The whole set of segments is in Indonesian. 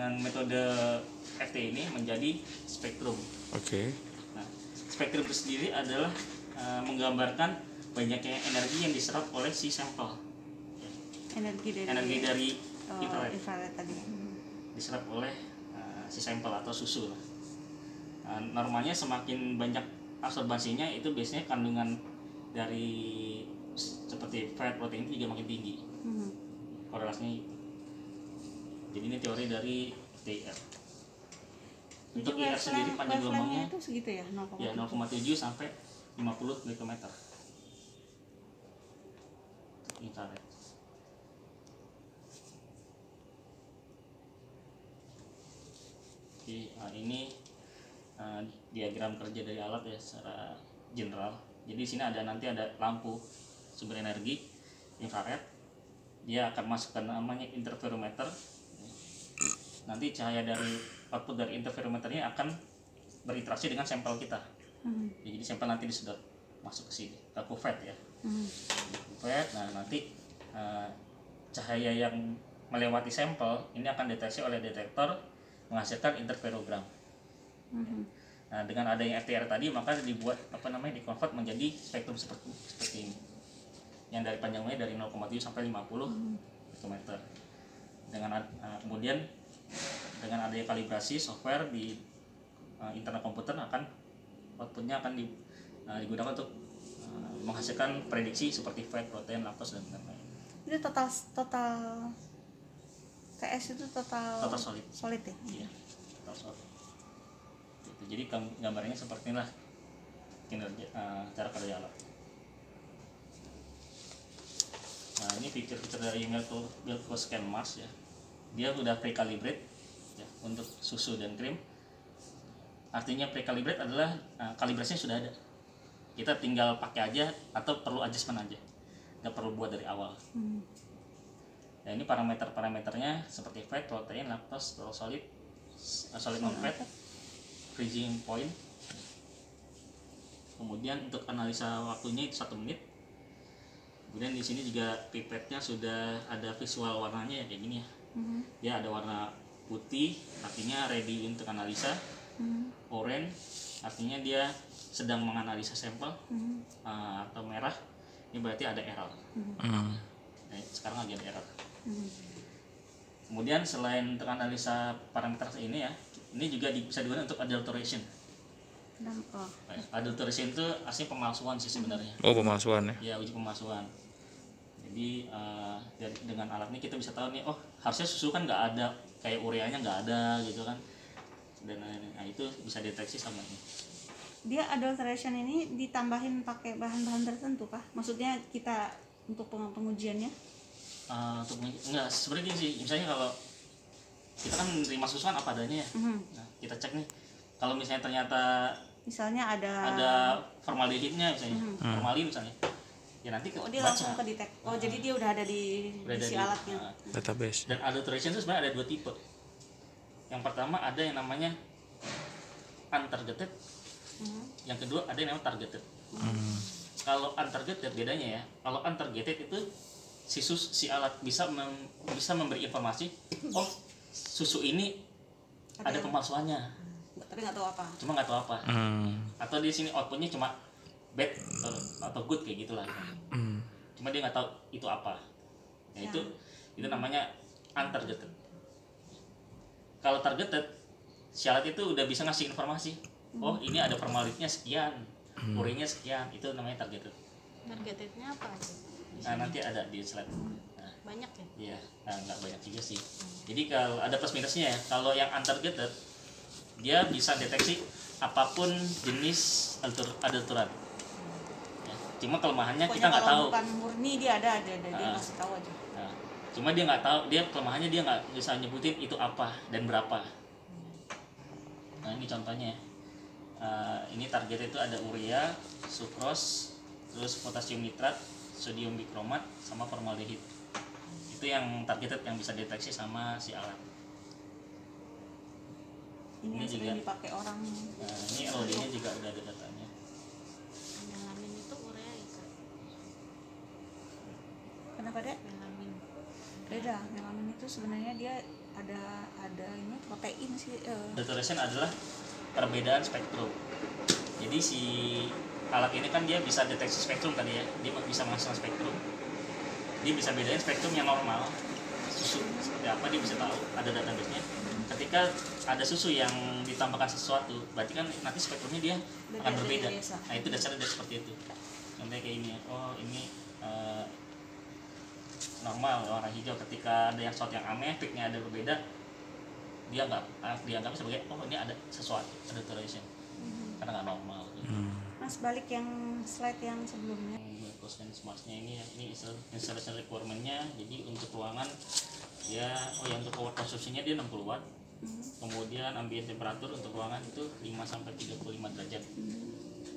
dengan metode FT ini menjadi spektrum. Oke. Nah, spektrum itu sendiri adalah menggambarkan banyaknya energi yang diserap oleh si sampel. Energi dari infrared tadi. Diserap oleh si sampel atau susu. Normalnya semakin banyak absorbansinya itu biasanya kandungan dari seperti fat, protein itu juga makin tinggi. Korelasinya itu. Jadi ini teori dari TIR. Untuk IR sendiri panjang gelombangnya itu segitu ya, 0,7 sampai 50 mikrometer. Infrared. Jadi ini diagram kerja dari alat ya secara general. Jadi di sini nanti ada lampu sumber energi infrared. Dia akan masuk ke namanya interferometer. Nanti cahaya dari output dari interferometernya akan berinteraksi dengan sampel kita. Jadi sampel nanti disedot masuk ke sini, ke cuvette ya. Cuvette, nah nanti cahaya yang melewati sampel ini akan deteksi oleh detektor menghasilkan interferogram. Nah dengan adanya FTR tadi maka dibuat dikonvert menjadi spektrum seperti ini. Yang dari panjangnya dari 0,7 sampai 50 mikrometer. Kemudian dengan adanya kalibrasi software di internal komputer outputnya akan digunakan untuk menghasilkan prediksi seperti fat, protein, laktos dan lain-lain. Itu total TS itu total solid ya? Iya, total solid. Jadi gambarnya seperti inilah kinerja cara kerja alat. Nah ini fitur-fitur dari Milko Scan Mars ya. Dia sudah pre-calibrate ya, untuk susu dan krim. Artinya pre-calibrate adalah kalibrasinya sudah ada. Kita tinggal pakai aja atau perlu adjustment aja. Nggak perlu buat dari awal. Nah ini parameternya seperti fat, protein, laktos, solid non-fat, freezing point. Kemudian untuk analisa waktunya itu 1 menit. Kemudian di sini juga pipetnya sudah ada visual warnanya ya kayak gini ya. Dia ada warna putih artinya ready untuk analisa, orange artinya dia sedang menganalisa sampel, atau merah ini berarti ada error. Nah, sekarang lagi ada error. Kemudian selain untuk analisa parameter ini ya, ini juga bisa digunakan untuk adulteration. Adulteration itu aslinya pemalsuan sih sebenarnya. Oh, pemalsuan ya? Ya, uji pemalsuan. Jadi dengan alat ini kita bisa tahu nih, oh harusnya susu kan nggak ada, kayak ureanya nggak ada gitu kan, dan itu bisa deteksi sama ini. Dia adulteration ini ditambahin pakai bahan-bahan tertentu kah? Maksudnya kita untuk pengujiannya? Enggak, sebenarnya gini sih, misalnya kalau kita kan menerima susu kan apa adanya ya. Nah, kita cek nih, kalau misalnya ternyata ada formaldehidnya misalnya, formalin misalnya. Ya nanti dia langsung ke detect. Jadi dia udah ada di si alatnya. Database. Dan adulteration itu sebenarnya ada 2 tipe. Yang pertama ada yang namanya untargeted. Yang kedua ada yang namanya targeted. Kalau untargeted bedanya ya. Kalau untargeted itu si alat bisa memberi informasi, oh susu ini ada pemalsuannya. Tapi nggak tahu apa. Cuma nggak tahu apa. Atau di sini outputnya cuma bad atau good kayak gitulah. Cuma dia nggak tahu itu apa. Ya, itu namanya untargeted. Kalau targeted, si alat itu udah bisa ngasih informasi. Oh ini ada formaldehyidnya sekian, urenya sekian, itu namanya targeted. Targetednya apa aja? Nah nanti ada di slide. Nah, banyak ya? Iya, nah nggak banyak juga sih. Jadi kalau ada plus minusnya ya. Kalau yang untargeted, dia bisa deteksi apapun jenis adulteran. Cuma kelemahannya pokoknya kita nggak tahu. Bukan murni dia ada dia kasih tahu aja. Cuma dia nggak tahu, dia kelemahannya dia nggak bisa nyebutin itu apa dan berapa. Nah ini contohnya. Ini target itu ada urea, sukros, terus potasium nitrat, sodium bikromat, sama formaldehid. Itu yang targeted yang bisa deteksi sama si alat. Ini yang sering dipakai orang. Ini LOD-nya juga udah ada datanya. Melamin itu urea itu. Kenapa dek? Melamin. Beda. Melamin itu sebenarnya dia ada ini Deterioration adalah perbedaan spektrum. Jadi si alat ini kan dia bisa deteksi spektrum tadi ya, dia bisa menghasilkan spektrum. Dia bisa bedain spektrum yang normal, susu seperti apa dia bisa tahu, ada database-nya. Ketika ada susu yang ditambahkan sesuatu, berarti kan nanti spektrumnya dia akan berbeda. Nah itu dasarnya dari seperti itu. Contohnya kayak ini, oh ini normal warna hijau. Ketika ada yang sesuatu yang aneh, peaknya ada berbeda, dia dianggap sebagai oh ini ada sesuatu, ada deterioration, karena nggak normal. Mas balik yang slide yang sebelumnya. Cost and smartnya ini installation requirement-nya. Jadi untuk ruangan ya, yang untuk power konsumsinya dia 60 watt. Kemudian ambient temperatur untuk ruangan itu 5 sampai 35 derajat.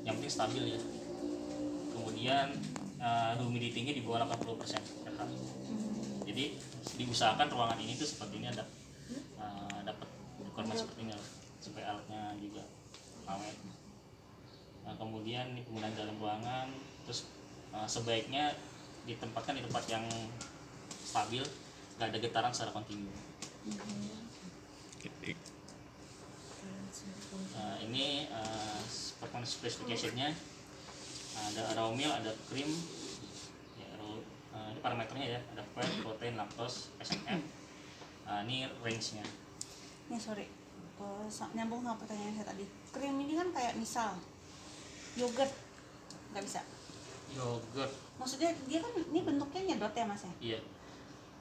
Yang penting stabil ya. Kemudian humidity-nya di bawah 80% per hari. Jadi diusahakan ruangan ini tuh seperti ini ada dapat requirement seperti ini supaya alatnya juga awet. Nah, kemudian ini penggunaan dalam ruangan, terus sebaiknya ditempatkan di tempat yang stabil, nggak ada getaran secara kontinu. Ini performance specification-nya ada raw milk, ada krim, ya, ini parameternya ya, ada fat, protein, laktos, SNF. Ini range-nya. Nih sorry, nyambung sama pertanyaan saya tadi. Krim ini kan kayak misal yogurt, nggak bisa. Yogurt. Maksudnya dia kan ini bentuknya nyedot ya mas ya? Iya.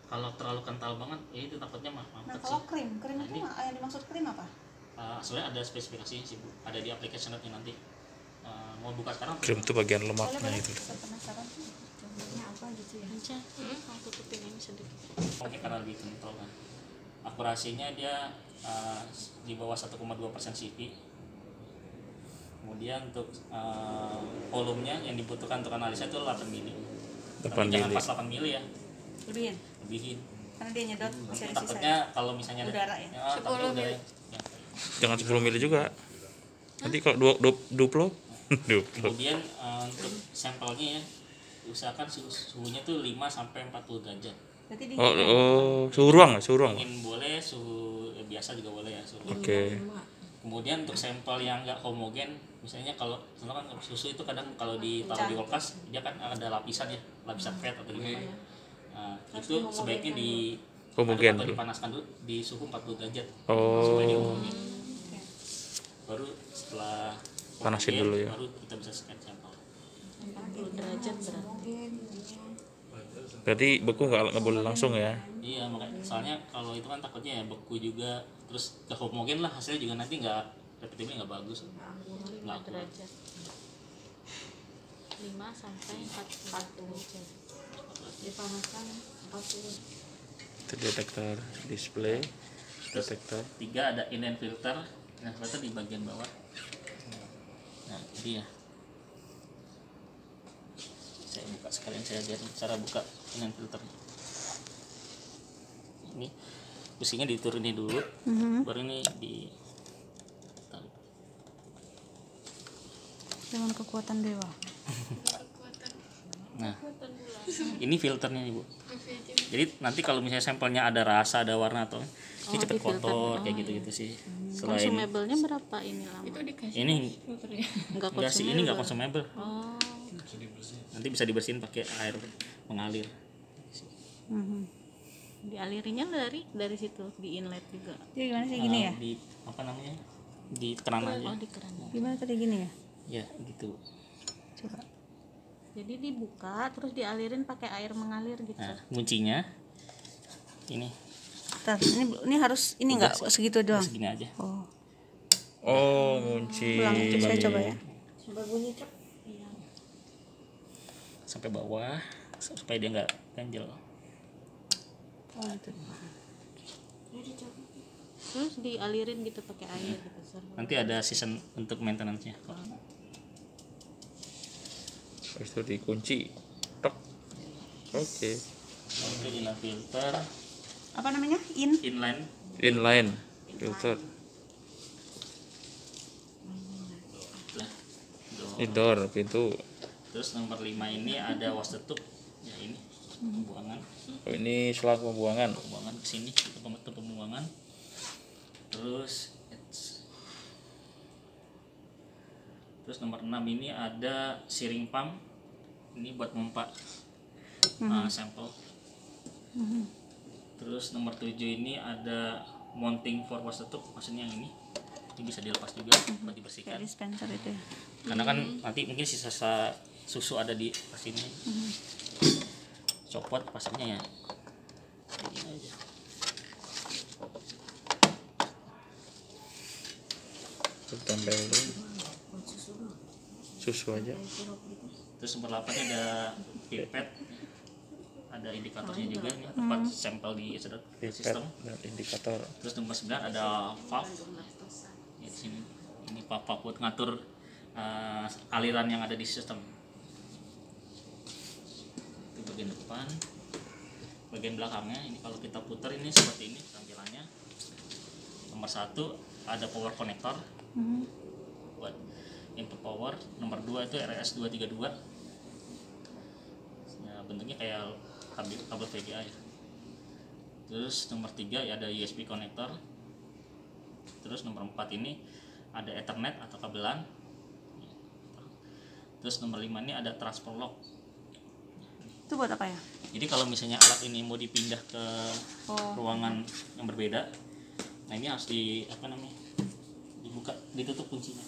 Kalau terlalu kental banget, ya itu takutnya Nah mampet kalau sih. krim Nah, itu ini- yang dimaksud krim apa? Sebenarnya ada spesifikasi sih Bu, ada di application note-nya nanti. Mau buka sekarang? Krim itu bagian Boleh lemaknya boleh, itu. saya penasaran. Contohnya apa gitu ya? Aja, mau tutupin ini sedikit. Pokoknya karena lebih kental kan. Akurasinya dia di bawah 1,2% CV. Kemudian untuk volumenya yang dibutuhkan untuk analisa itu 8 mili. 8 Tapi jangan mili. pas 8 mili ya, Lebihin, lebihin. karena dia nyedot bisa Nanti sisa. takutnya kalau misalnya ada Udara ya? takutnya udara ya. Jangan 10 mili juga. Nanti kalau 20 Kemudian untuk sampelnya ya, usahakan suhunya tuh 5 sampai 40 derajat. Berarti di suhu ruang, suhu ruang. Ingin boleh, suhu biasa juga boleh ya, suhu. Oke. Kemudian untuk sampel yang nggak homogen, misalnya kalau contoh kan susu itu kadang kalau ditaruh di kulkas dia kan ada lapisan ya, lapisan fat atau gimana. Nah, itu sebaiknya Homogen atau dulu. dipanaskan dulu di suhu 40 derajat Oh. supaya dia homogen. Baru setelah Panasin homogen, dulu ya. baru kita bisa scan sampel. 40 derajat berarti. Berarti beku nggak boleh langsung ya. Iya, makanya soalnya kalau itu kan takutnya ya beku juga, terus gak homogen lah hasilnya juga nanti nggak repetitifnya nggak bagus. 5 derajat. 5 sampai 40 derajat. Dipanaskan 40. Itu detektor display, detektor. 3 ada in and filter. Nah, filter di bagian bawah. Nah, ini ya. Saya buka sekalian, saya lihat cara buka in and filter. Ini businya diturunin dulu, baru ini di taruh. dengan kekuatan dewa. Nah, ini filternya ibu. Jadi nanti kalau misalnya sampelnya ada rasa, ada warna atau ini cepet kotor kayak gitu-gitu sih. Selain Consumable-nya berapa ini lama? ini Enggak enggak sih, ini enggak consumable. Oh, Nanti bisa dibersihin pakai air mengalir. dialirinya dari situ di inlet juga. Jadi gimana sih gini ya? Di apa namanya? Di keran aja. Oh, di keran. Gimana tadi gini ya? Ya, gitu. Coba. Jadi dibuka terus dialirin pakai air mengalir gitu. Nah, kuncinya ini Bentar, ini harus ini enggak segitu doang. segini aja. Oh. Oh, kunci. Ulang saya coba ya. Sampai bawah supaya dia enggak ganjel. Oh gitu. Terus dialirin gitu pakai air gitu. Nanti ada season untuk maintenance-nya. Habis itu dikunci. Tok. Oke. Oke, ini filter Apa namanya? inline. Inline filter. Indoor pintu. Terus nomor 5 ini ada waste tube. Ya ini pembuangan. Oh, ini selang pembuangan. Pembuangan ke sini, itu pembuangan. Terus Terus nomor 6 ini ada searing pump. Ini buat memompa sampel. Terus nomor 7 ini ada mounting for water tube, maksudnya yang ini bisa dilepas juga buat dibersihkan. Kayak dispenser itu ya. Karena kan nanti mungkin sisa susu ada di pas ini. Copot pasangnya ya. Kayak gini aja. Tempel dulu. Susu aja. Terus nomor 8 ada pipet, ada indikatornya juga nih, tempat sampel di Pipet sistem. dan indikator. Terus nomor 9 ada valve. Ya, di sini ini valve buat ngatur aliran yang ada di sistem. Itu bagian depan. Bagian belakangnya ini kalau kita putar ini seperti ini tampilannya. Nomor 1 ada power connector buat input power. Nomor 2 itu RS232 ya, bentuknya kayak kabel VGA ya. Terus nomor 3 ya ada USB connector. Terus nomor 4 ini ada Ethernet atau kabelan. Terus nomor 5 ini ada transfer lock. Itu buat apa ya? Jadi kalau misalnya alat ini mau dipindah ke ruangan yang berbeda, nah ini harus dibuka, ditutup kuncinya.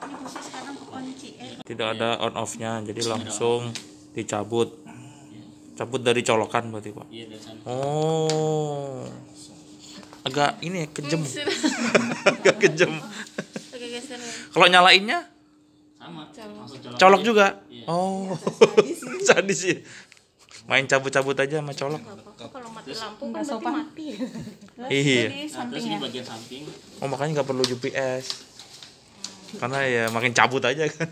Ini posisi sekarang kekunci Tidak ada on off-nya, jadi langsung dicabut. Cabut dari colokan berarti, Pak. Iya, dari sana. Oh. Agak ini ya, kejam. Agak kejam. Oke geser. Kalau nyalainnya Sama, langsung colok juga. Iya. Oh. Sadis sih. Main cabut-cabut aja sama colok. Kalau mati lampu kan Nggak berarti sopan. mati. Iya. Jadi Nah, terus sampingnya. ini bagian samping. Oh, makanya nggak perlu UPS. Karena ya makin cabut aja kan.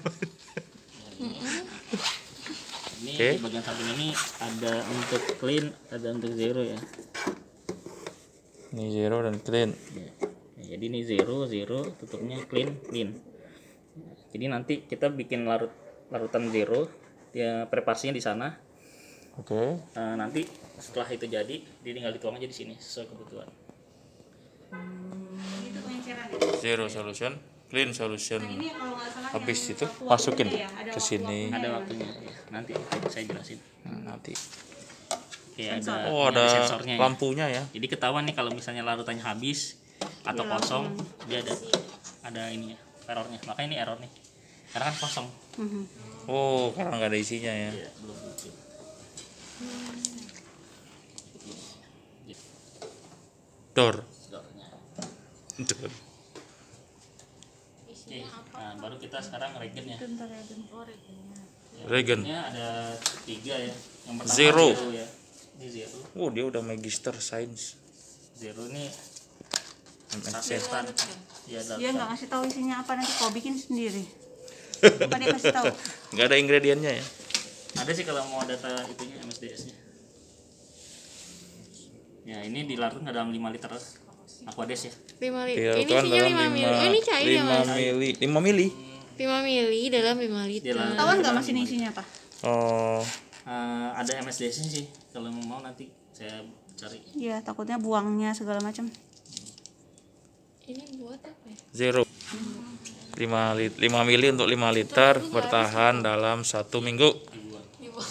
Ini Oke. di bagian samping ini ada untuk clean, ada untuk zero ya. Ini zero dan clean. Ya, jadi ini zero, tutupnya clean. Jadi nanti kita bikin larutan zero, ya preparasinya di sana. Oke. Nanti setelah itu jadi, dia tinggal dituang aja di sini sesuai kebutuhan. Itu pengecaran ya. Zero solution, clean solution. Ini kalau nggak salah Habis yang itu waktu-waktu masukin ya, ada ke sini. Ada waktunya. Ya, nanti saya jelasin. Nah, nanti. Oke, ada Oh, ini ada sensornya ya. lampunya ya. Jadi ketahuan nih kalau misalnya larutannya habis atau kosong, dia ada ini ya, errornya. Makanya ini error nih. Karena kan kosong. Oh, karena nggak ada isinya ya. Ya, belum butuh. Door. Dornya. Door. Oke, nah baru kita sekarang regen ya. Bentar ya, Ben. Ya, Regen. regennya ada 3 ya. Yang pertama Zero. ya. Ini zero. Oh, dia udah magister science. Zero ini MSc. sasetan. Ya, Dia nggak ngasih tahu isinya apa, nanti kau bikin sendiri. Apa dia kasih tahu? Nggak ada ingredientnya ya. ada sih kalau mau data itunya MSDS-nya. Ya, ini dilarut ke dalam 5 liter Aquades ya. 5 mili. Iya, Ini kan isinya dalam 5 mili. Oh, ini cair ya, 5 Mas? mili. 5 mili. 5 mili dalam 5 liter. Dalam- Tahuan nggak masih isinya apa? Oh, Ada MSDS-nya sih. Kalau mau nanti saya cari. Iya, takutnya buangnya segala macam. Ini buat apa ya? zero. 5 mili untuk 5 liter bertahan dalam 1 minggu. Dibuang.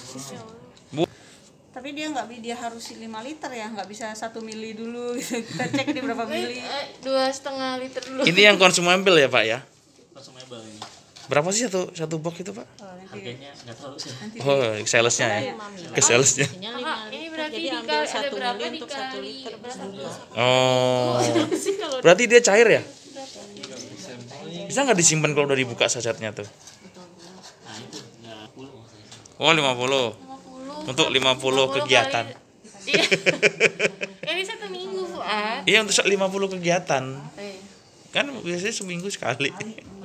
Tapi dia harus 5 liter ya, nggak bisa 1 mili dulu. Kita cek di berapa mili. 2,5 liter dulu. Ini yang consumable ya, Pak ya? Consumable ini. Berapa sih satu box itu, Pak? Oh, nanti Harganya nggak tahu sih. Oh, salesnya ya? Ke salesnya. Kakak, ini berarti Jadi ambil dikali ada 1 berapa mili untuk 1 dikali liter berapa? Oh, Sih kalau berarti dia cair ya? Bisa nggak disimpan kalau udah dibuka sasetnya tuh? Nah, itu 50 maksudnya. Oh, 50. 50. Untuk 50 kegiatan. Iya. Ini 1 minggu, Fuad. Iya, untuk 50 kegiatan. Eh, Kan biasanya seminggu sekali.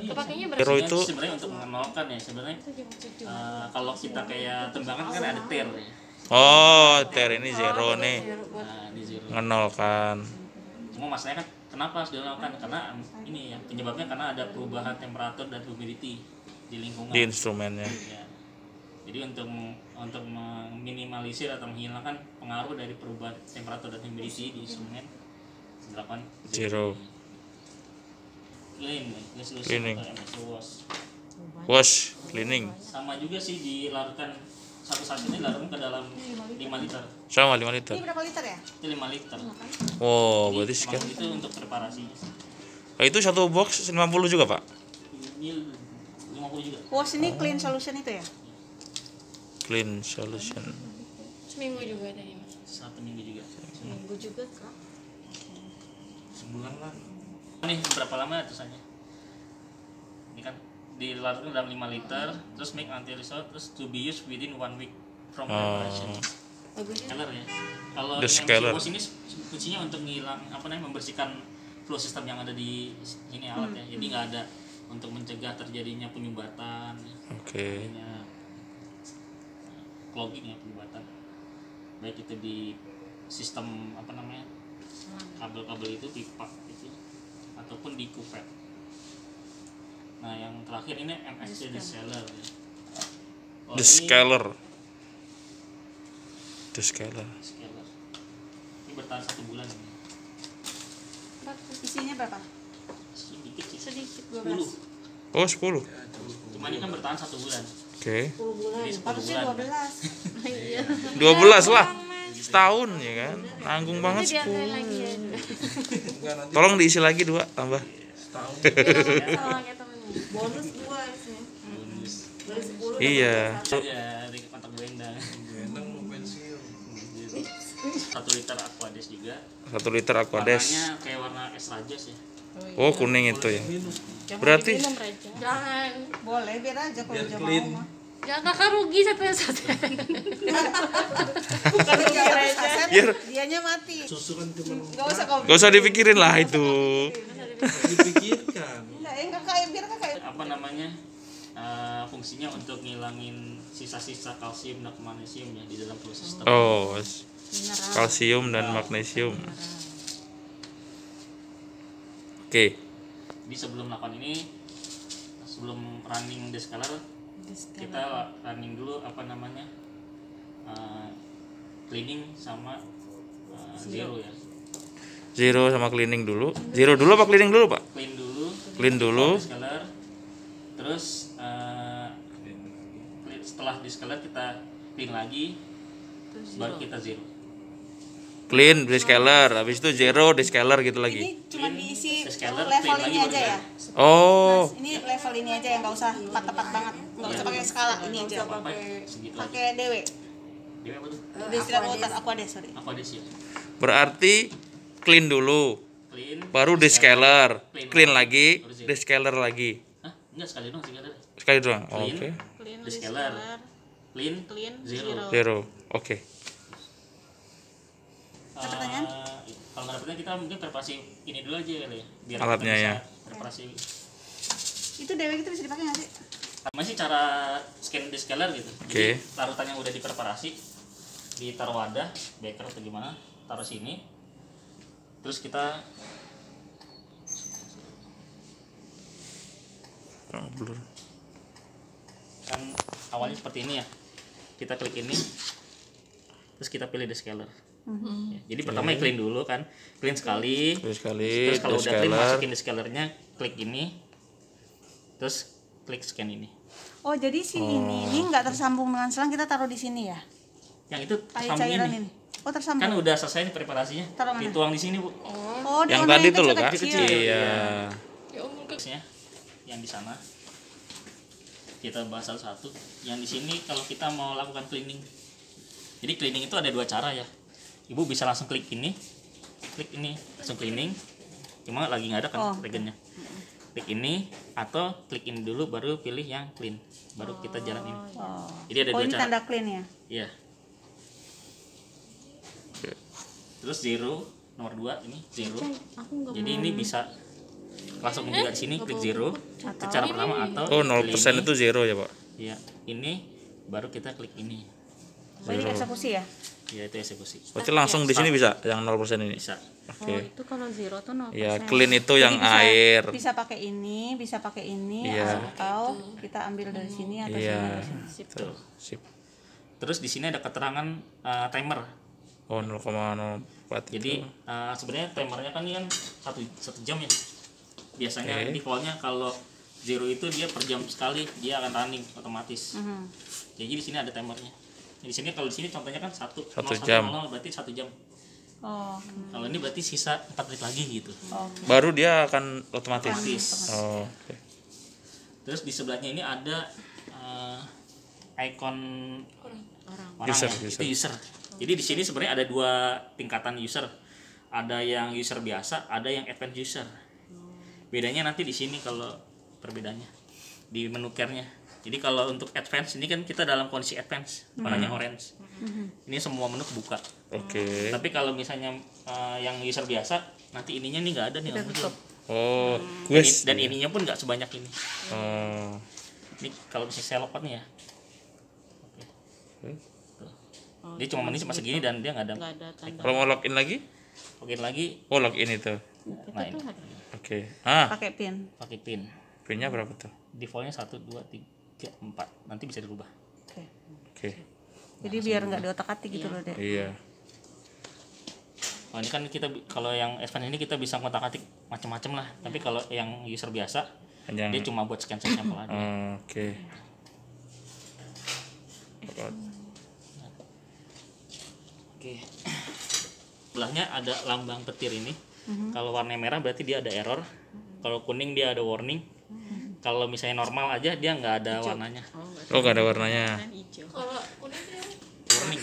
kepakainya berapa? Zero itu Sebenarnya untuk mengenalkan ya sebenarnya kalau kita kayak tembangan kan ada ter ya. oh, ter ini zero nih. Nah, di zero. Ngenolkan. Cuma masalahnya kan kenapa harus dilakukan? Karena ini ya penyebabnya karena ada perubahan temperatur dan humidity di lingkungan. Di instrumennya. Ya. Jadi untuk meminimalisir atau menghilangkan pengaruh dari perubahan temperatur dan humidity di instrumen, dilakukan Zero. clean solution Cleaning. atau MS wash. Wash, cleaning. Sama juga sih dilarutkan satu-satunya dilarutkan ke dalam 5 liter. Sama 5 liter. Ini berapa liter ya? Itu 5 liter. Oh, Jadi, berarti emang sekian. itu untuk preparasi. Nah, itu satu box 50 juga, Pak? Ini 50 juga. Wash ini clean solution itu ya? Clean solution. Seminggu juga ada ya. 1 minggu juga. Seminggu juga kak. Sebulan lah. Nih berapa lama tulisannya? Ini kan dilarutkan dalam 5 liter, terus make anti result, terus to be used within 1 week from preparation. Bagusnya Scaler ya. Kalau The yang scaler. CMOS ini fungsinya untuk ngilang membersihkan flow system yang ada di ini alat ya. Jadi nggak ada untuk mencegah terjadinya penyumbatan, Oke. adanya clogging ya, penyumbatan. Baik itu di sistem kabel-kabel itu pipa itu ataupun di kupet. Nah yang terakhir ini MSC descaler ya. Oh, The ini scaler. The scaler. scaler. Ini bertahan 1 bulan ini. Isinya berapa? Sedikit sih. sedikit 10. Oh, 10. Cuma ini kan bertahan 1 bulan. Oke. 10 bulan. Jadi 10 Harusnya bulan. 12. Iya. 12 lah. Setahun ya kan. Nanggung banget Nanti 10. diantarin lagi ya. Tolong diisi lagi 2 tambah. Sama kayak temennya. Bonus 2 sih. Bonus. Dari 10 Iya. Ya, di kontak Bu Endang. Endang mau pensiun. 1 liter Aquades juga. 1 liter Aquades. Warnanya kayak warna es rajas ya. Oh, kuning itu ya. Berarti Minum Raja. Jangan. Boleh, biar aja kalau Biar dia clean. mau mah. Ya kakak rugi satu-satu. Kalau dia habis saset, Biar- dianya mati. Susu kan cuma Gak usah kau. gak usah dipikirin lah itu. dipikirkan. Enggak, kakak biar kakak. Apa namanya? Fungsinya untuk ngilangin sisa-sisa kalsium dan magnesium ya di dalam flow system. Oh, Mineral. kalsium dan magnesium. Oke. Jadi sebelum melakukan ini, sebelum running descaler, kita running dulu cleaning sama zero ya. Zero sama cleaning dulu. Zero dulu apa cleaning dulu, Pak? Clean dulu. Clean dulu. Descaler. Terus setelah descaler kita clean lagi, baru kita zero. Clean, descaler. Habis itu zero, descaler gitu Ini lagi. cuma diisi Descaler, level clean ini lagi aja baru ya. Oh, Ini level ini aja yang nggak usah tepat-tepat banget, nggak usah pakai skala ini aja. Pakai segitu aja. Pakai DW, Dia apa tuh? distilled water, Aquades, sorry. Aquades ya. berarti clean dulu. Clean. Baru descaler. Clean Clean lagi, baru zero. descaler lagi. Hah? Enggak sekali dong descaler. Sekali doang. Oh, Clean. Oke. Clean, Descaler. Clean. Clean, Zero. zero. Zero. Oke. Ada pertanyaan? Kalau nggak ada pertanyaan kita mungkin preparasi ini dulu aja kali ya. Biar Alatnya kita ya. bisa preparasi. Itu DW itu bisa dipakai nggak sih? Masih cara scan descaler gitu. Oke. Jadi larutan yang udah dipreparasi ditaruh wadah, beker atau gimana, taruh sini. Terus kita Oh, blur. kan awalnya seperti ini ya. Kita klik ini. Terus kita pilih descaler. Ya, jadi pertama clean dulu kan, clean sekali. Terus sekali, Terus kalau udah clean descaler. masukin descalernya, klik ini. Terus klik scan ini. Oh, jadi si ini nggak tersambung dengan selang, kita taruh di sini ya? Yang itu Kayak sambung cairan ini. ini. Oh, tersambung. Kan udah selesai nih preparasinya. Taruh mana? Dituang di sini, Bu. Oh, Yang di mana tadi tuh loh, Kak. kecil-kecil. Iya. Terusnya yang di sana kita bahas satu-satu. Yang di sini kalau kita mau lakukan cleaning. Jadi cleaning itu ada 2 cara ya. Ibu bisa langsung klik ini langsung cleaning. Cuma lagi nggak ada kan Oh. regennya. Klik ini atau klik ini dulu baru pilih yang clean. Baru kita jalan ini. Oh. Jadi ada Oh, 2 ini cara. tanda clean ya? Iya. Terus zero nomor 2 ini zero. Aku nggak Jadi ini bisa langsung juga di sini klik zero. Itu cara pertama atau Oh, 0% pilih itu zero ya, Pak. ini. Ya, ini baru kita klik ini. Oh, ini eksekusi ya? Ya itu eksekusi. Berarti langsung di sini bisa yang 0% ini. Bisa. Oh, Oke. itu kalau zero tuh 0%. Ya, clean itu yang Jadi bisa, air. Bisa pakai ini, bisa pakai ini, Iya. atau kita ambil dari sini atau Iya. sini dari sini. Tuh, sip. Terus di sini ada keterangan timer. Oh, 0,04. Jadi sebenarnya timernya kan ini kan satu jam ya. Biasanya Oke. defaultnya kalau zero itu dia per jam sekali dia akan running otomatis. Jadi di sini ada timernya. Di sini kalau di sini contohnya kan 1 jam. berarti 1 jam. Oh, Kalau ini berarti sisa 4 menit lagi gitu. Baru dia akan otomatis. Otomatis. Oh, oke. Terus di sebelahnya ini ada icon orang User, ya. user. Itu user. Jadi di sini sebenarnya ada 2 tingkatan user. Ada yang user biasa, ada yang advanced user. Bedanya nanti di sini kalau perbedaannya di menu care-nya. Jadi kalau untuk advance ini kan kita dalam kondisi advance, warnanya orange. Ini semua menu kebuka. Oke. Tapi kalau misalnya yang user biasa, nanti ininya nih nggak ada nih yang muncul. Oh, quest. Dan ininya pun nggak sebanyak ini. Oh. Ini kalau misalnya saya lock nih ya. Dia cuma menu cuma segini dan dia nggak ada. Nggak ada tanda. Kalau mau login lagi? Login lagi, Oh, login itu. nah ini Oke. pakai pin. pakai pin. Pinnya berapa tuh? Defaultnya 1, 2, 3, 4. Nanti bisa dirubah. Oke. Oke. Jadi biar nggak diotak-atik gitu loh, Dek. Iya. Oh, ini kan kita kalau yang advance ini kita bisa ngotak-atik macam-macam lah. Tapi kalau yang user biasa Hanya dia cuma buat scan sampel aja. Oke. Oke. Sebelahnya ada lambang petir ini. Kalau warna merah berarti dia ada error. Kalau kuning dia ada warning. Kalau misalnya normal aja dia nggak ada warnanya. Oh, nggak ada warnanya. Kan hijau. Kalau kuning dia Warning.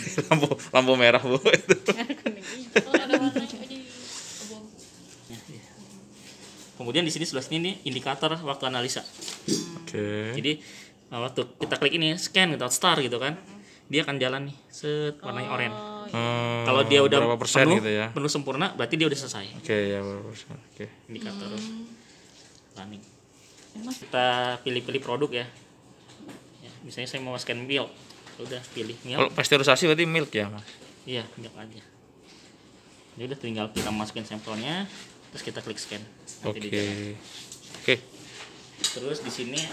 Lampu merah, Bu. Itu. Kuning hijau. kalau ada warnanya jadi abang. Ya, iya. Kemudian di sini sebelah sini nih indikator waktu analisa. Oke. Jadi waktu kita klik ini scan without star gitu kan, dia akan jalan nih set warnanya oranye. Kalau dia udah berapa persen penuh, gitu ya? penuh sempurna berarti dia udah selesai. Oke, ya berapa persen. Oke. Indikator running. Kita pilih-pilih produk ya. Misalnya saya mau scan milk, udah pilih Kalau milk. pasteurisasi berarti milk ya, Mas? Iya milk aja. Ini udah tinggal kita masukin sampelnya, terus kita klik scan. Nanti dia jalan. Oke. Oke. Terus di sini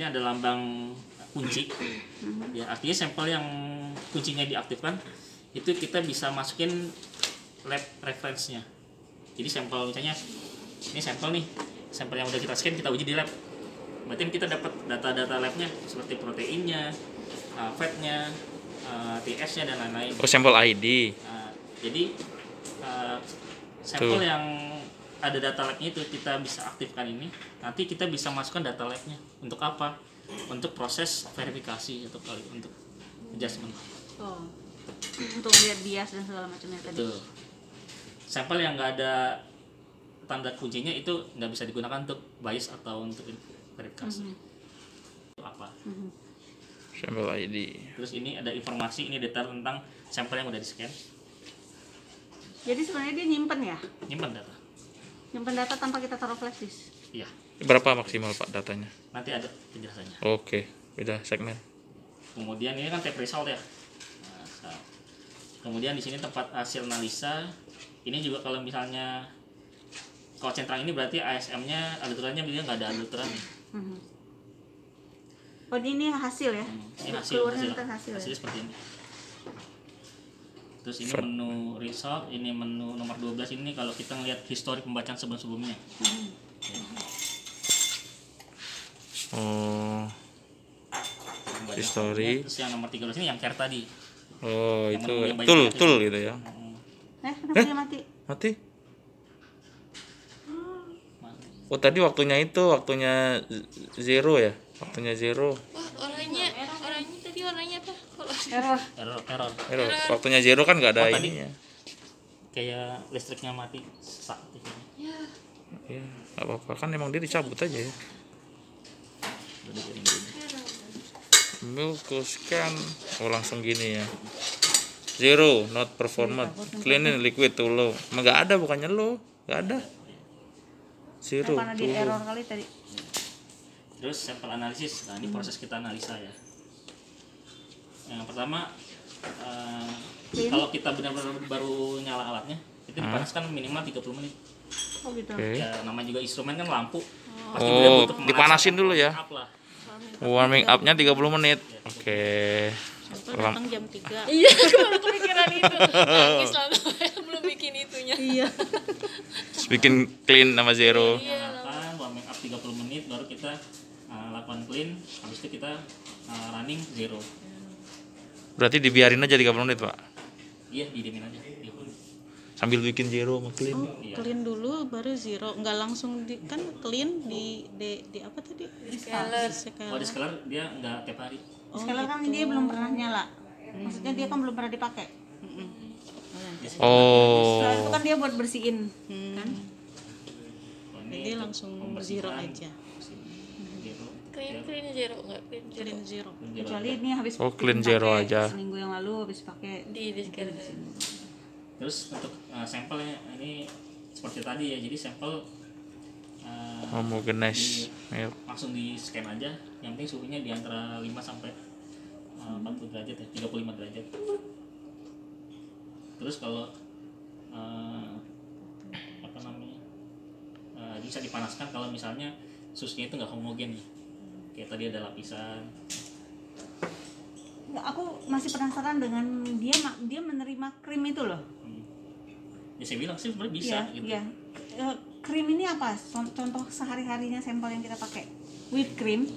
ada lambang kunci. Ya, artinya sampel yang kuncinya diaktifkan itu kita bisa masukin lab reference-nya. Jadi sampel misalnya ini sampel nih, sampel yang udah kita scan kita uji di lab. Berarti kita dapat data-data labnya seperti proteinnya, fatnya, TS-nya dan lain-lain. Oh, sampel ID. Jadi sampel yang ada data labnya itu kita bisa aktifkan ini, nanti kita bisa masukkan data labnya untuk apa? Untuk proses verifikasi atau kali untuk adjustment. Oh. Untuk lihat bias dan segala macamnya tadi. Betul. Sampel yang nggak ada tanda kuncinya itu nggak bisa digunakan untuk bias atau untuk verifikasi. Itu apa? Sampel ID. Terus ini ada informasi, ini detail tentang sampel yang udah di scan, Jadi sebenarnya dia nyimpen ya? nyimpan data. Nyimpen data tanpa kita taruh flash disk. Iya, Berapa maksimal, Pak, datanya? nanti ada penjelasannya. Oke, beda segmen. Kemudian ini kan tab result ya. Nah, kemudian di sini tempat hasil analisa. Ini juga kalau misalnya kalau centang ini berarti ASM-nya aluturannya dia nggak ada aluturan nih. Oh, ini hasil ya? Ini Keluarnya ntar hasil ya? hasilnya seperti ini. Terus ini menu result, ini menu nomor 12 ini kalau kita ngelihat histori pembacaan sebelum-sebelumnya. Oh, Pembacaan History. sebelumnya. Terus yang nomor 13 ini yang care tadi. oh Yang itu menu yang tool banyak tool gitu ya. Kenapa dia mati? Mati? Oh, tadi waktunya zero ya? Waktunya zero. Wah, orangnya tadi warnanya apa? Kalau Error. Error. Waktunya zero kan nggak ada Oh, tadi. ininya. Kayak listriknya mati sak gitu. ya Iya, nggak apa-apa kan emang dia dicabut aja ya. Udah piring dulu. Milk scan, oh langsung gini ya. Zero, not performed. Cleaning liquid too low. Emang nggak ada, bukannya low, nggak ada. Zero, Karena too dia low. error kali tadi. Terus sampel analisis. Nah, ini proses kita analisa ya. Yang pertama kalau kita benar-benar baru nyala alatnya, itu dipanaskan minimal 30 menit. Oh gitu. Oke. Ya namanya juga instrumen kan lampu. Pasti Oh, dia butuh pemanasan, dipanasin dulu ya. up lah. Warming up-nya 30 menit. Oke. Sampel datang jam 3. Iya, aku baru kepikiran itu. Nangis lah, belum bikin itunya. Iya. Terus bikin clean sama zero. Nyalakan, warming up 30 menit baru kita lakukan clean, habis itu kita running zero. Berarti dibiarin aja 30 menit, Pak. Iya, didiemin aja. Sambil bikin zero sama clean. Iya. Clean dulu baru zero, nggak langsung kan clean di apa tadi? Di scaler. Kalau di scaler dia nggak tiap hari. Sekarang kan dia belum pernah nyala. Maksudnya dia kan belum pernah dipakai. Oh. Setelah itu kan dia buat bersihin, kan? Kalau ini Jadi untuk langsung pembersihan, zero aja. zero. Clean zero, nggak clean zero. Clean zero. Zero Kecuali aja. ini habis Oh, clean dipakai zero aja. seminggu yang lalu habis pakai. Di scaler. Terus untuk sampelnya ini seperti tadi ya, jadi sampel Homogenes. Milk. langsung di scan aja, yang penting suhunya di antara 5 sampai 40 derajat ya, 35 derajat. Terus kalau apa namanya, bisa dipanaskan kalau misalnya susunya itu nggak homogen ya, kayak tadi ada lapisan. Nggak, aku masih penasaran dengan dia menerima krim itu loh. Ya saya bilang sih sebenarnya bisa Iya, gitu. iya. Krim ini apa? Contoh sehari-harinya sampel yang kita pakai. Whipped cream.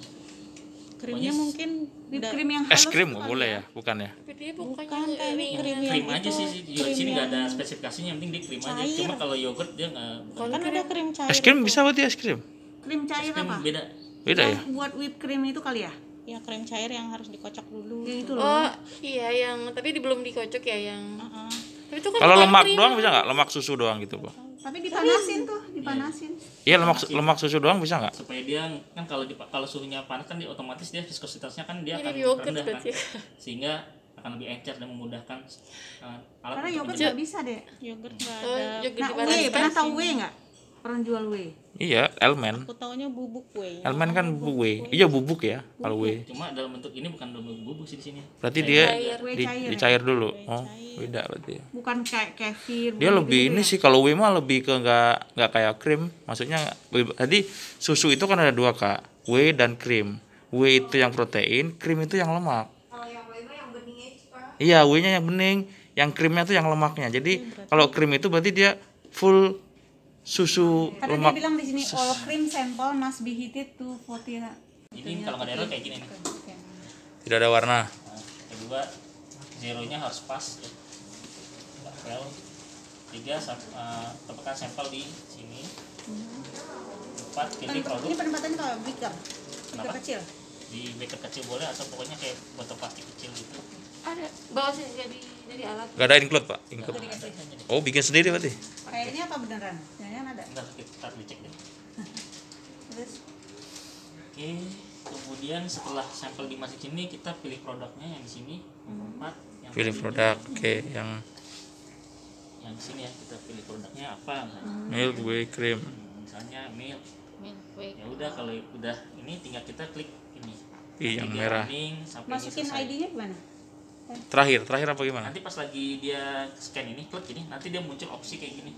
Krimnya mungkin Whipped da- cream yang Es halus krim itu nggak kali boleh ya? ya? Bukan ya? Tapi dia bukan bukannya kayaknya krim yang Krim aja itu, sih, di krim sini nggak ada yang spesifikasinya, yang penting dia krim aja. cair. Cuma kalau yogurt dia nggak. kan ada krim cair. Es krim bisa berarti es krim? Krim cair Krim apa? beda. Beda ya? Yang buat whipped cream itu kali ya? Ya krim cair yang harus dikocok dulu. Yang itu loh. Oh iya, yang tapi belum dikocok ya yang. Heeh. Tapi itu kan Kalau bukan lemak krim. doang bisa nggak? Lemak susu doang gitu, Pak? Tapi dipanasin tuh, dipanasin. Iya, lemak susu doang bisa nggak? Supaya dia kan kalau suhunya panas kan dia otomatis dia viskositasnya kan dia akan Mirip yogurt rendah kan, berarti. sehingga akan lebih encer dan memudahkan alat Karena untuk yogurt menjadi- nggak bisa deh. Yogurt nggak Oh, ada. yogurt Nah, whey, dipanaskan. pernah tahu whey nggak? Pernah jual whey? Iya, elmen. Aku taunya bubuk whey. Elmen kan whey. Iya, bubuk ya kalau whey. Cuma dalam bentuk ini bukan dalam bentuk bubuk sih di sini. Berarti dia Whey di- cair. dicair dulu. Oh, beda berarti. Bukan kayak kefir. Dia bukan lebih gitu-gitu ini ya? sih, kalau whey mah lebih ke nggak kayak krim. Maksudnya tadi susu itu kan ada dua, Kak. Whey dan krim. Whey itu yang protein, krim itu yang lemak. Iya, whey-nya yang bening, yang krimnya tuh yang lemaknya. Jadi kalau krim itu berarti dia full susu Karena lemak. dia bilang di sini all cream sample must be heated to 40. Jadi kalau nggak ada error kayak gini nih. Tidak ada warna. Nah, kedua zeronya harus pas ya. Nggak fail. 3 tekan sampel di sini. 4 pilih produk Ini penempatannya kalau beaker. Beaker Kenapa? kecil. di beker kecil boleh atau pokoknya kayak botol plastik kecil gitu. Ada bawa sih jadi alat. Gak ada include, Pak. Include. Oh, bikin sendiri berarti. Kayaknya apa beneran? Jangan ada. Entar kita dicek deh. Terus Oke, kemudian setelah sampel dimasukin ini kita pilih produknya yang di sini nomor 4 yang Pilih tadi. produk. Oke, yang Yang di sini ya, kita pilih produknya apa misalnya. milk whey cream. Misalnya milk. Wait. Ya udah kalau udah ini tinggal kita klik ini. Ih, yang Nanti dia merah. running sampai ini masukin selesai. ID-nya gimana? Terakhir apa gimana? Nanti pas lagi dia scan ini, klik ini, nanti dia muncul opsi kayak gini.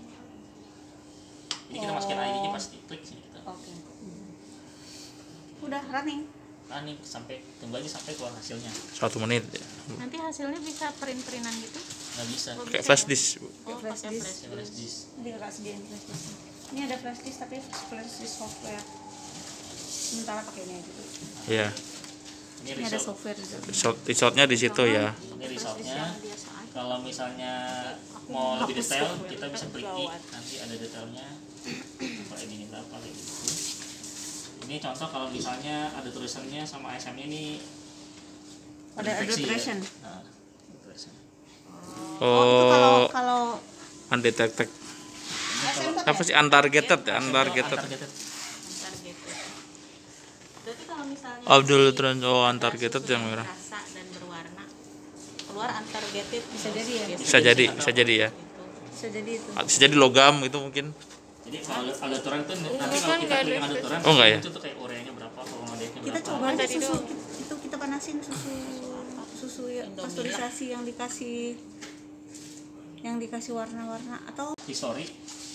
Jadi kita masukin ID-nya pasti klik sini kita. Oke. Udah running. Running sampai tunggu aja sampai keluar hasilnya. 1 menit. Nanti hasilnya bisa print-printan gitu. Nggak bisa. Kayak flash disk. Oh, Flash pakai disk. flash Flash disk. disk. Nanti kakak sediain flash disk. Ini ada flash disk tapi flash disk software. Sementara pakainya gitu. Iya. Ini Ini ada result. software juga. Resultnya di situ ya. Ini resultnya. Kalau misalnya mau lebih detail, kita bisa klik I. Nanti ada detailnya. Kalau ini berapa kayak gitu. Ini contoh kalau misalnya ada tulisannya sama ASM-nya ini Ada terinfeksi adulteration. Ya. Nah, adulteration. Oh, itu kalau Oh, kalau undetected. SM kan Apa sih untargeted ya? Untargeted. Untargeted. Untargeted. Berarti kalau misalnya Abdul si Tran oh untargeted susu yang merah. rasa dan berwarna keluar untargeted Bisa jadi ya? Bisa jadi ya. bisa jadi itu. Bisa jadi logam itu mungkin. Jadi kalau ada aturan tuh nanti kan kalau kita nggak klik ada yang ada aturan, Oh, nggak ya? itu tuh kayak ureanya berapa, formaldehyde-nya Kita berapa. coba aja Tadi susu doang. itu kita panasin susu ya, pasteurisasi yang dikasih warna-warna atau History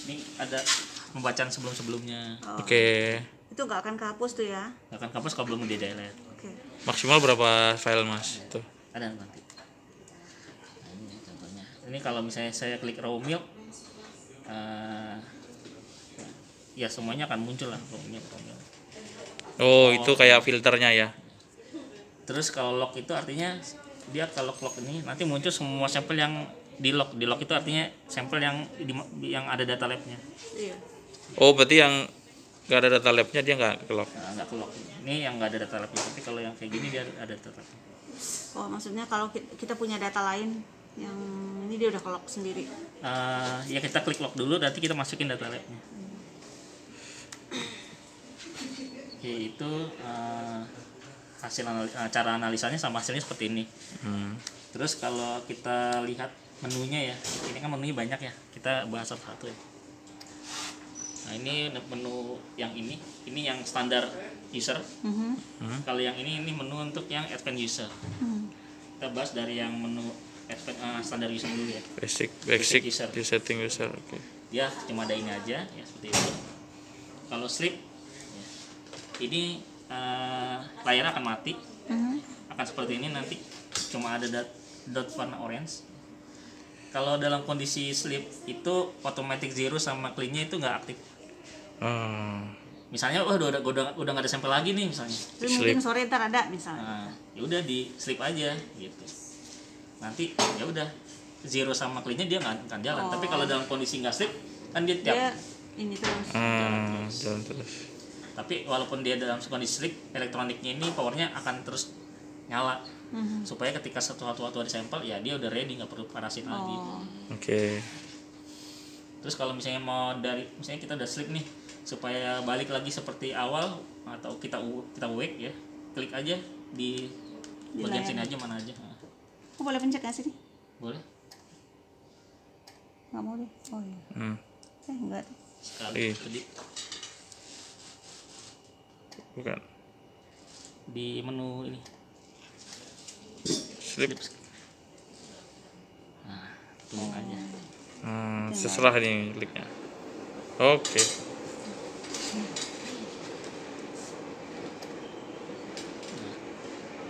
ini ada pembacaan sebelum-sebelumnya. Oke. itu nggak akan kehapus tuh ya. Nggak akan kampus kalau belum di delete. Oke. Maksimal berapa file, Mas? Tuh. ada nanti. Nah, ini contohnya. Ini kalau misalnya saya klik raw milk, ya semuanya akan muncul lah raw milk. Oh, itu kayak filternya ya. Terus kalau lock itu artinya dia kalau lock ini nanti muncul semua sampel yang di lock. Di lock itu artinya sampel yang ada data labnya. Iya. Oh, berarti yang nggak ada data labnya dia nggak ke lock. Nah, nggak ke lock. Ini yang nggak ada data labnya. Tapi kalau yang kayak gini dia ada data labnya. Oh, maksudnya kalau kita punya data lain yang ini dia udah ke-lock sendiri. Ya kita klik lock dulu, nanti kita masukin data labnya. Yaitu cara analisanya sama hasilnya seperti ini. Terus kalau kita lihat menunya ya, ini kan menunya banyak ya, kita bahas satu-satu ya. Nah ini menu yang ini yang standar user. Kalau yang ini menu untuk yang advanced user. Kita bahas dari yang menu standar user dulu ya. Basic user. di setting user. Oke. Ya cuma ada ini aja ya seperti itu. Kalau sleep ya, ini layarnya akan mati, akan seperti ini nanti cuma ada dot warna orange. Kalau dalam kondisi sleep itu automatic zero sama cleannya itu nggak aktif. Misalnya udah nggak ada sampel lagi nih misalnya. Tapi mungkin sore ntar ada misalnya. Nah, ya udah di sleep aja gitu. Nanti ya udah zero sama cleannya dia nggak akan jalan. Tapi kalau dalam kondisi nggak sleep kan dia tiap Ini terus. Jalan terus. Tapi walaupun dia dalam kondisi sleep, elektroniknya ini powernya akan terus nyala supaya ketika waktu ada sampel ya dia udah ready, nggak perlu parasin lagi. Oke. Terus kalau misalnya misalnya kita udah sleep nih, supaya balik lagi seperti awal atau kita wake ya, klik aja di bagian sini aja, mana aja. Aku boleh pencet nggak sini? Boleh Nggak mau deh. Oh iya. Enggak. sekali Bukan. di menu ini Sleep. nah tunggu aja. Setelah ini kliknya. Oke.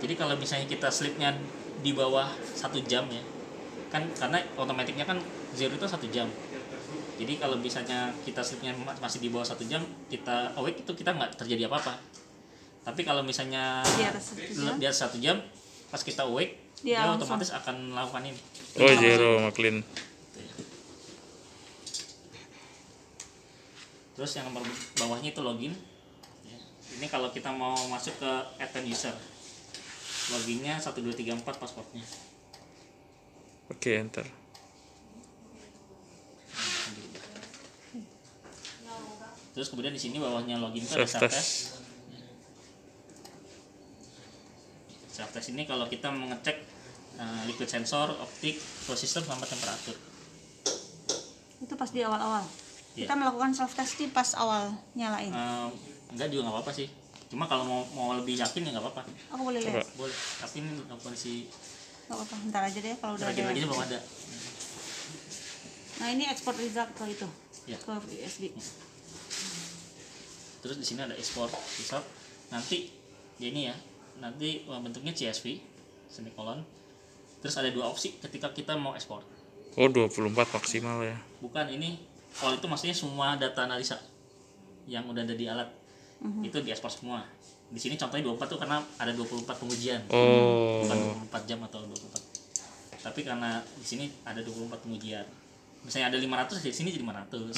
Jadi kalau misalnya kita sleepnya di bawah 1 jam ya, kan karena otomatiknya kan zero itu 1 jam. Jadi kalau misalnya kita sleepnya masih di bawah 1 jam, kita awake itu kita nggak terjadi apa-apa. Tapi kalau misalnya di atas 1 jam, pas kita awake, dia otomatis akan melakukan ini. Oh, zero sama clean. Terus yang nomor bawahnya itu login. Ini kalau kita mau masuk ke advanced user, loginnya 1234 passwordnya. Oke, enter. Terus kemudian di sini bawahnya login itu ada self-test. Self-test ini kalau kita mengecek liquid sensor, optik, flow system sama temperatur. Itu pas di awal-awal. Kita melakukan self test pas awal nyalain. Enggak juga nggak apa-apa sih. Cuma kalau mau lebih yakin ya nggak apa-apa. Aku boleh lihat. Boleh. Tapi ini kondisi. Nggak apa-apa. Ntar aja deh kalau udah ada. Lagi belum ada. Nah ini export result ke itu. Ya. Ke USB. Terus di sini ada export result. Nanti ini ya. Nanti bentuknya CSV semikolon. Terus ada 2 opsi ketika kita mau ekspor. Oh, 24 maksimal ya. Bukan, ini kalau itu maksudnya semua data analisa yang udah ada di alat itu diekspor semua. Di sini contohnya 24 tuh karena ada 24 pengujian. Bukan 24 jam atau 24. Tapi karena di sini ada 24 pengujian. Misalnya ada 500 di sini jadi 500.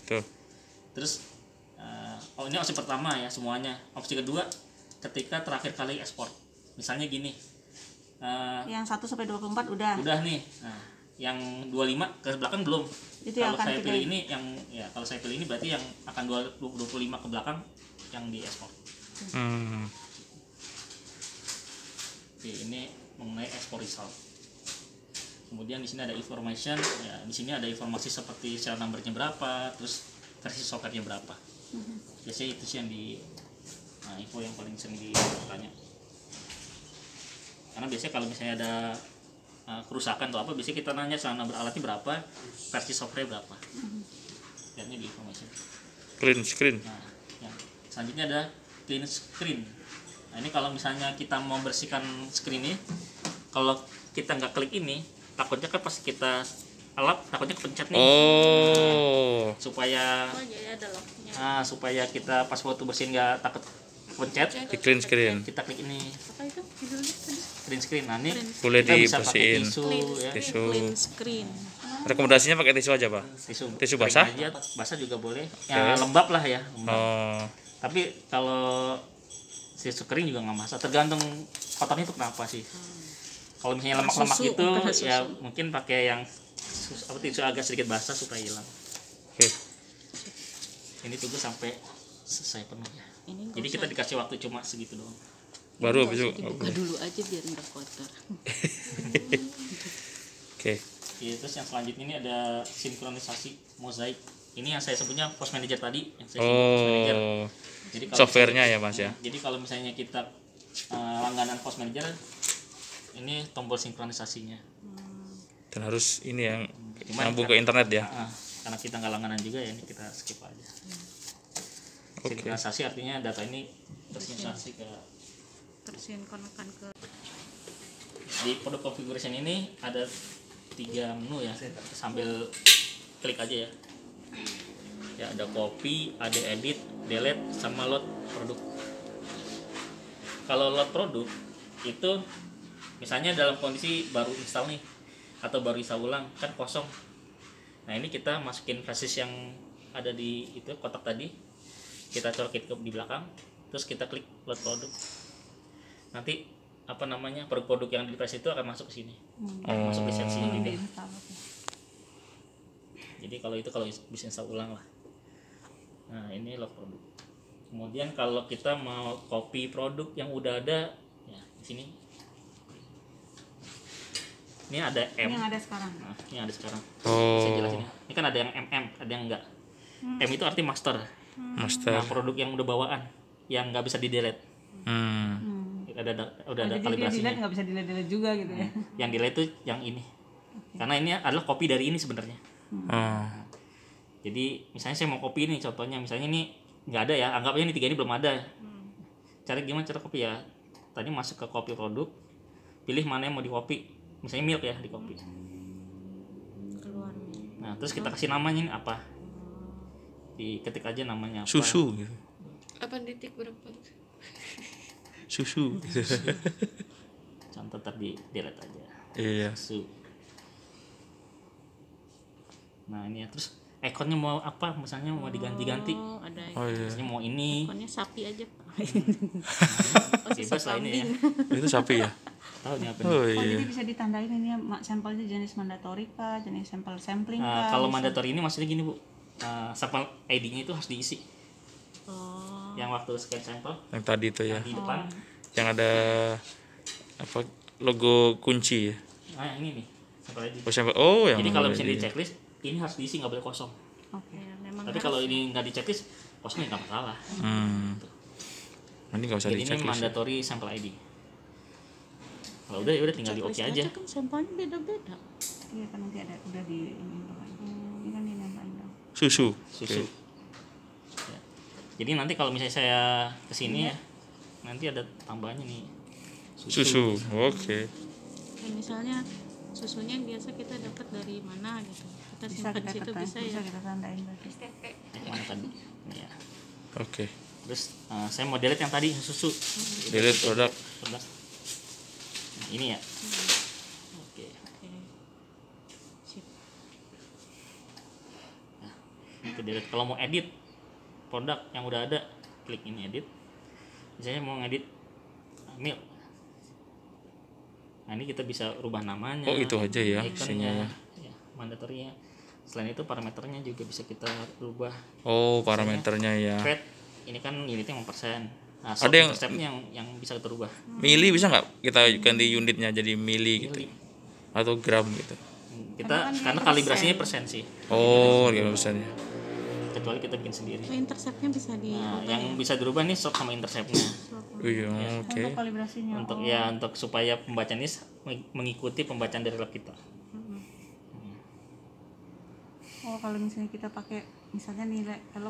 Tuh. Terus ini opsi pertama ya semuanya. Opsi kedua ketika terakhir kali ekspor. Misalnya gini. Yang 1 sampai 24 udah. Udah nih. Nah, yang 25 ke belakang belum. Itu kalau yang akan saya kita pilih ini yang ya kalau saya pilih ini berarti yang akan 25 ke belakang yang diekspor. Oke, ini mengenai ekspor result. Kemudian di sini ada information, ya di sini ada informasi seperti serial numbernya berapa, terus versi softwarenya berapa. Biasanya itu sih yang info yang paling sering ditanya. Karena biasanya kalau misalnya ada kerusakan atau apa, biasanya kita nanya serial number alatnya berapa, versi software berapa. Lihatnya di information. Clean screen. Nah, yang selanjutnya ada clean screen. Nah, ini kalau misalnya kita mau bersihkan screen ini, kalau kita nggak klik ini, takutnya kan pas kita elap takutnya kepencet nih. Oh. Supaya Oh jadi ada locknya. supaya kita pas waktu bersihin nggak takut kepencet, Di clean screen. kita klik ini Apa itu judulnya tadi? green screen. Nah ini Boleh kita bisa pakai dibersihin. tisu ya. Tisu. Clean screen. Rekomendasinya pakai tisu aja, Pak. Tisu kering basah? aja, basah juga boleh. Ya lembab lah ya. Lembab. Oh. Tapi kalau tisu kering juga nggak masalah. Tergantung kotornya itu kenapa sih. Kalau misalnya lemak-lemak Susu, gitu, karena susu. ya mungkin pakai yang tisu agak sedikit basah supaya hilang. Oke. Ini tunggu sampai selesai penuh ya. Ini Jadi kita dikasih waktu cuma segitu doang. Baru habis itu. dibuka dulu aja biar nggak kotor. Oke. Ya, terus yang selanjutnya ini ada sinkronisasi mozaik. Ini yang saya sebutnya post manager tadi, yang saya sebut post manager. Oh. Jadi kalau Softwarenya ya, Mas ya. Jadi kalau misalnya kita langganan post manager, ini tombol sinkronisasinya. Dan harus ini yang Cuman nyambung ke internet ya. Karena kita nggak langganan juga ya, ini kita skip aja. Oke. Sinkronisasi artinya data ini tersinkronisasi ke Tersinkronkan ke di product configuration ini ada 3 menu ya, sambil klik aja ya. Ya ada copy, ada edit, delete, sama load produk. Kalau load produk itu misalnya dalam kondisi baru install nih atau baru install ulang kan kosong. Nah ini kita masukin flash yang ada di itu kotak tadi, kita colokin ke di belakang, terus kita klik load produk. Nanti apa namanya produk-produk yang di flash itu akan masuk ke sini, masuk lisensinya juga. Jadi kalau itu kalau bisa install ulang lah. Nah ini load produk. Kemudian kalau kita mau copy produk yang udah ada, ya di sini. Ini ada M. Ini yang ada sekarang. Nah, ini yang ada sekarang. Oh. Saya jelasin ya. Ini kan ada yang MM, ada yang enggak. M itu arti master. Master. Nah produk yang udah bawaan, yang nggak bisa di delete. Udah ada Jadi dia kalibrasinya. delete nggak bisa delete juga gitu ya. Yang delete itu yang ini. Karena ini adalah copy dari ini sebenarnya. Oh. Jadi misalnya saya mau copy ini, contohnya misalnya ini nggak ada ya, anggap aja ini 3 ini belum ada. Gimana cara copy ya? Tadi masuk ke copy produk, pilih mana yang mau di copy. Misalnya milk ya di copy. keluar. Nah terus kita kasih namanya ini apa? Diketik aja namanya apa. Susu gitu. 8 detik berapa? Susu. Contoh tadi delete aja. Iya. Susu. Nah ini ya, terus ikonnya mau apa? Misalnya mau diganti-ganti. Oh, ada Oh iya. Misalnya mau ini. ikonnya sapi aja. Bebas lah ini ya. Itu sapi ya? Tahu nih apa nih. Oh Oh, iya. jadi bisa ditandain ini ya, sampelnya jenis mandatory kah, jenis sampel sampling Nah, kah? kalau bisa. mandatory ini maksudnya gini Bu, sampel ID-nya itu harus diisi. Oh, Yang waktu scan sampel Yang tadi itu ya. di depan. Yang ada apa logo kunci ya. Nah yang ini nih sampel ID. Oh, sampai yang Jadi kalau ada misalnya di di- checklist ini harus diisi, nggak boleh kosong. Oke. ya, memang Tapi harus. kalau ini nggak di checklist kosong ya nggak masalah. Ini nggak usah Jadi ini dicek. mandatory sampel ID. Kalau udah ya udah tinggal di oke Checklist aja. kan sampelnya beda-beda. Iya kan nanti ada udah di ini pokoknya. Ini kan dinamain dong. Susu. Susu. Oke. Ya. Jadi nanti kalau misalnya saya kesini ya, nanti ada tambahannya nih. Susu. Oke. Ya, misalnya susunya biasa kita dapat dari mana gitu. Kita Bisa simpan kita situ tekan, bisa bisa ya. kita tandain berarti. Yang mana tadi? Ini ya. Oke. Terus saya mau delete yang tadi susu. Delete produk. 11. Nah, ini ya. Oke. Oke. Sip. Itu delete. Kalau mau edit produk yang udah ada, klik ini edit. Misalnya mau ngedit milk. Nah ini kita bisa rubah namanya. Oh, itu aja ya ikonnya, isinya. ya, mandatorinya. Selain itu parameternya juga bisa kita rubah. Oh, parameternya ya. Fat ini kan unitnya 5%. Nah, Ada yang- stepnya yang bisa kita rubah. Mili bisa nggak kita ganti unitnya jadi mili gitu atau gram gitu? Kita karena kalibrasinya persen sih. Oh, gitu misalnya. Kecuali kita bikin sendiri. So, interceptnya bisa di Nah, yang bisa dirubah nih shop sama interceptnya. Iya, oke. Untuk kalibrasinya. Untuk ya untuk supaya pembacaan ini mengikuti pembacaan dari lab kita. Oh, kalau misalnya kita pakai misalnya nilai kalau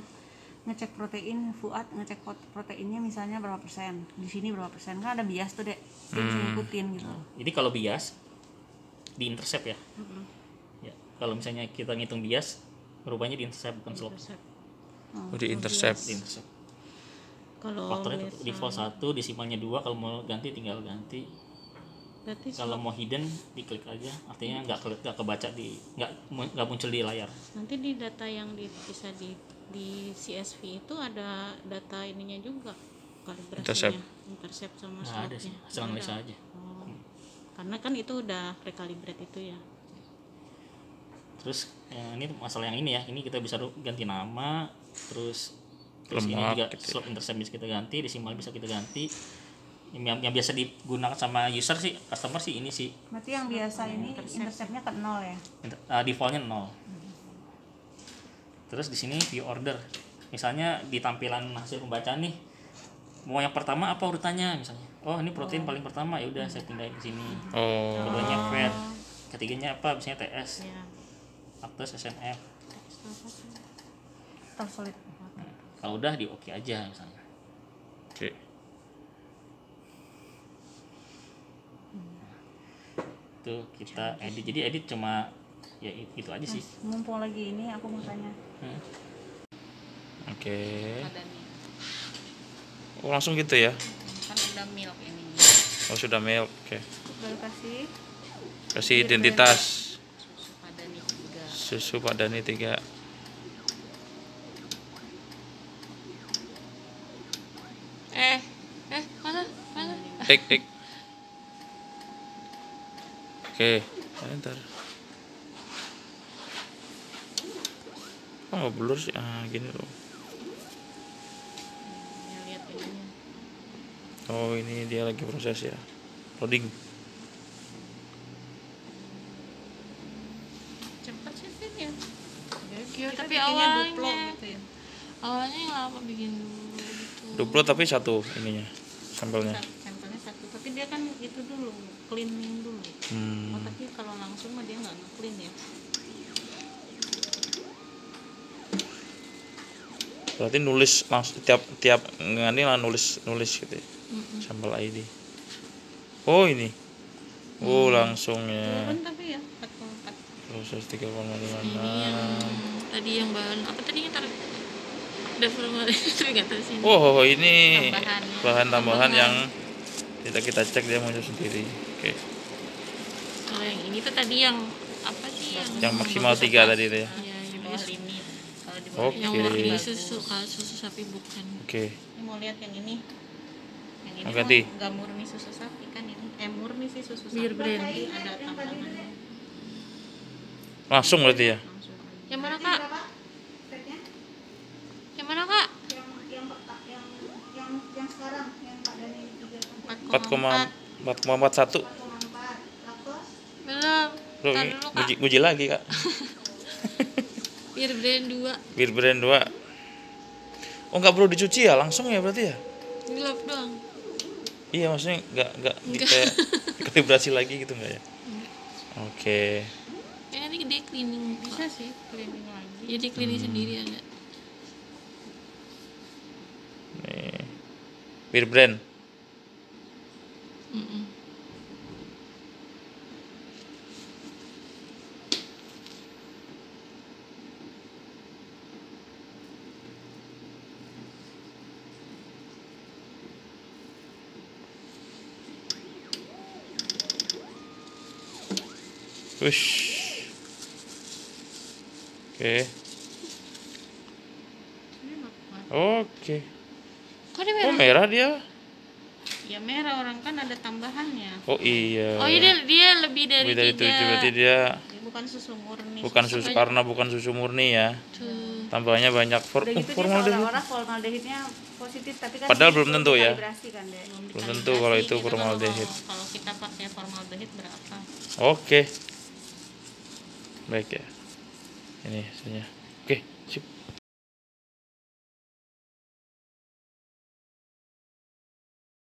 ngecek protein, Fuad ngecek proteinnya misalnya berapa persen, di sini berapa persen, kan ada bias tuh dek, dia bisa ngikutin gitu. Jadi kalau bias di intercept ya. Ya, kalau misalnya kita ngitung bias, rupanya di intercept bukan slope. di intercept. Di intercept. Kalau Faktornya biasa, default 1, desimalnya 2, kalau mau ganti tinggal ganti. berarti Kalau mau hidden diklik aja, artinya nggak kebaca nggak muncul di layar. nanti di data yang bisa di CSV itu ada data ininya juga, kalibrasinya, intercept sama Nggak ada slope-nya. sih, hasil analisa aja. Oh. Karena kan itu udah recalibrate itu ya. Terus ini masalah yang ini ya, ini kita bisa ganti nama, terus ini Lemak, juga gitu ya. slope intercept bisa kita ganti, desimal bisa kita ganti. Yang biasa digunakan sama user sih, customer sih ini sih, Berarti yang biasa ini interceptnya ke 0 ya. defaultnya 0. Terus di sini view order, misalnya di tampilan hasil pembacaan nih, mau yang pertama apa urutannya misalnya, oh ini protein paling pertama, ya udah saya pindahin ke sini. Oh, Keduanya fat, ketiganya apa, misalnya TS, Ya. Aptus, SNF. Atau solid. Kalau udah di oke aja misalnya. oke. Itu kita edit, jadi edit cuma ya itu aja sih. Mumpung lagi ini aku mau tanya. Oke. Ada nih, Oh, langsung gitu ya. kan udah milk ini. Oh, sudah mail. Oke. Baru kasih Kasih identitas Susu pada nih 3. susu Pak Dani 3. Mana? Ek. Oke, ntar. Kok nggak blur sih? Ah, gini loh. Ya, lihat ininya. Oh, ini dia lagi proses ya. Loading. Cepet sih Vin ya. Iya, tapi bikinnya duplo awalnya gitu ya. awalnya yang lama bikin dulu gitu. Duplo tapi satu ininya sampelnya. Sampelnya satu, tapi dia kan itu dulu cleaning dulu. Hmm. Oh, tapi kalau langsung mah dia nggak nge-clean ya. Berarti nulis langsung tiap ngani lah nulis gitu ya. Sampel ID. Oh, ini. Oh, langsung ya. Turun tapi ya 4,4. Proses 3,56. Ini yang tadi yang bahan apa tadi yang taruh daftar tapi nggak tahu sih. Oh, ini Tambahan. bahan tambahan yang tidak kita cek dia muncul sendiri. Oke. Kalau yang ini tuh tadi yang apa sih Yang maksimal 3 tadi itu ya. ya, Di yang bawah biasa. limit. Kalau di bawah Oke. Yang limit murni bagus. susu, kalau susu sapi bukan. Oke. Ini mau lihat yang ini. Yang ini Oh, ganti. mah nggak murni susu sapi kan ini. Murni sih susu sapi. Beer brand. Tapi ada tambahannya. Langsung berarti ya. Langsung aja. Yang mana kak? Yang mana kak? Yang sekarang yang Pak Dani 4,41. 4,4. laktos Belum. Loh, Ntar ini dulu kak. muji lagi, Kak. Beer brand 2. Bir brand 2. Oh, nggak perlu dicuci ya, langsung ya berarti ya? Glove doang. Iya, maksudnya nggak kayak kalibrasi lagi gitu nggak ya? Oke. Ya nanti dia cleaning. Bisa sih cleaning lagi. Jadi cleaning sendiri ada. Nih. Bir brand. Mm-mm. Wush. Oke. Oke. Kok dia Oh, merah? merah dia. Ya merah, orang kan ada tambahannya. Oh iya. Oh iya dia lebih dari Lebih dari 7 berarti 3. dia Dia bukan susu murni. bukan susu karena bukan susu murni ya. Tuh. Tambahnya banyak udah gitu dia formaldehid. seolah-olah formaldehidnya positif tapi kan Padahal ini belum tentu ya. kalibrasi kan deh. Belum tentu kalau itu Kita formaldehid. Kalau kita pakai formaldehid berapa? Oke. Baik ya. Ini hasilnya. Oke, sip.